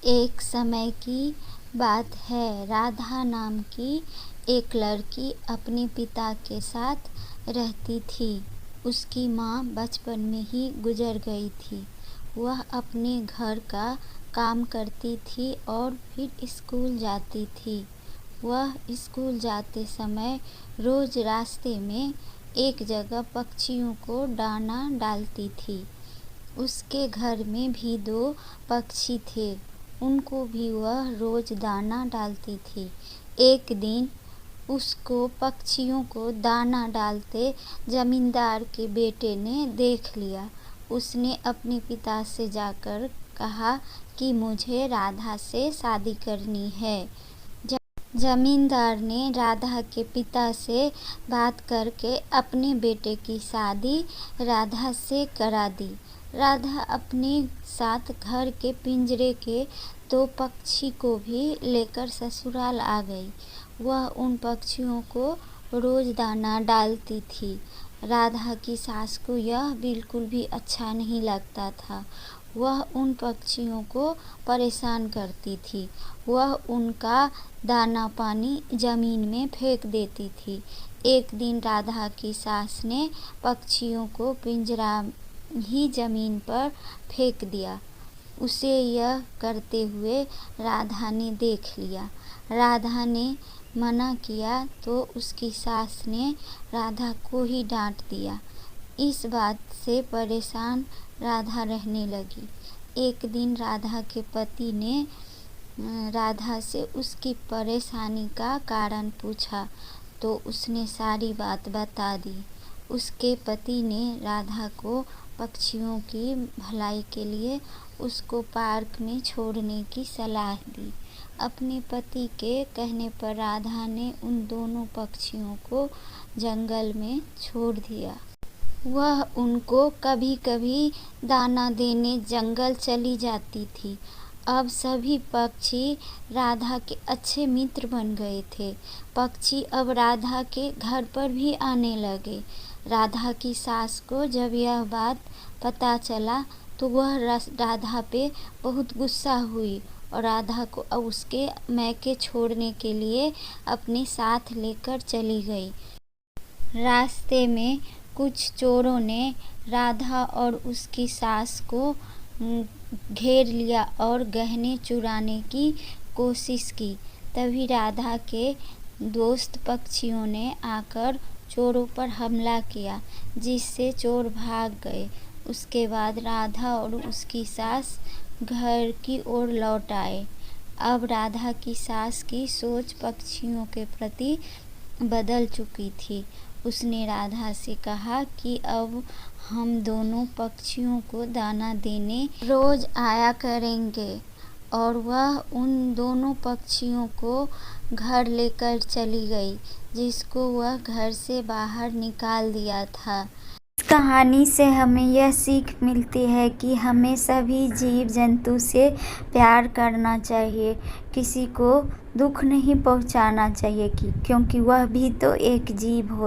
एक समय की बात है। राधा नाम की एक लड़की अपने पिता के साथ रहती थी। उसकी माँ बचपन में ही गुजर गई थी। वह अपने घर का काम करती थी और फिर स्कूल जाती थी। वह स्कूल जाते समय रोज रास्ते में एक जगह पक्षियों को दाना डालती थी। उसके घर में भी 2 पक्षी थे, उनको भी वह रोज दाना डालती थी। एक दिन उसको पक्षियों को दाना डालते जमींदार के बेटे ने देख लिया। उसने अपने पिता से जाकर कहा कि मुझे राधा से शादी करनी है। जमींदार ने राधा के पिता से बात करके अपने बेटे की शादी राधा से करा दी। राधा अपने साथ घर के पिंजरे के 2 पक्षी को भी लेकर ससुराल आ गई। वह उन पक्षियों को रोज दाना डालती थी। राधा की सास को यह बिल्कुल भी अच्छा नहीं लगता था। वह उन पक्षियों को परेशान करती थी। वह उनका दाना पानी जमीन में फेंक देती थी। एक दिन राधा की सास ने पक्षियों को पिंजरा ही जमीन पर फेंक दिया। उसे यह करते हुए राधा ने देख लिया। राधा ने मना किया तो उसकी सास ने राधा को ही डांट दिया। इस बात से परेशान राधा रहने लगी। एक दिन राधा के पति ने राधा से उसकी परेशानी का कारण पूछा तो उसने सारी बात बता दी। उसके पति ने राधा को पक्षियों की भलाई के लिए उसको पार्क में छोड़ने की सलाह दी। अपने पति के कहने पर राधा ने उन दोनों पक्षियों को जंगल में छोड़ दिया। वह उनको कभी कभी दाना देने जंगल चली जाती थी। अब सभी पक्षी राधा के अच्छे मित्र बन गए थे। पक्षी अब राधा के घर पर भी आने लगे। राधा की सास को जब यह बात पता चला तो वह राधा पे बहुत गुस्सा हुई और राधा को उसके मैके छोड़ने के लिए अपने साथ लेकर चली गई। रास्ते में कुछ चोरों ने राधा और उसकी सास को घेर लिया और गहने चुराने की कोशिश की। तभी राधा के दोस्त पक्षियों ने आकर चोरों पर हमला किया, जिससे चोर भाग गए। उसके बाद राधा और उसकी सास घर की ओर लौट आए। अब राधा की सास की सोच पक्षियों के प्रति बदल चुकी थी। उसने राधा से कहा कि अब हम दोनों पक्षियों को दाना देने रोज आया करेंगे और वह उन दोनों पक्षियों को घर लेकर चली गई, जिसको वह घर से बाहर निकाल दिया था। इस कहानी से हमें यह सीख मिलती है कि हमें सभी जीव जंतु से प्यार करना चाहिए। किसी को दुख नहीं पहुंचाना चाहिए क्योंकि वह भी तो एक जीव हो।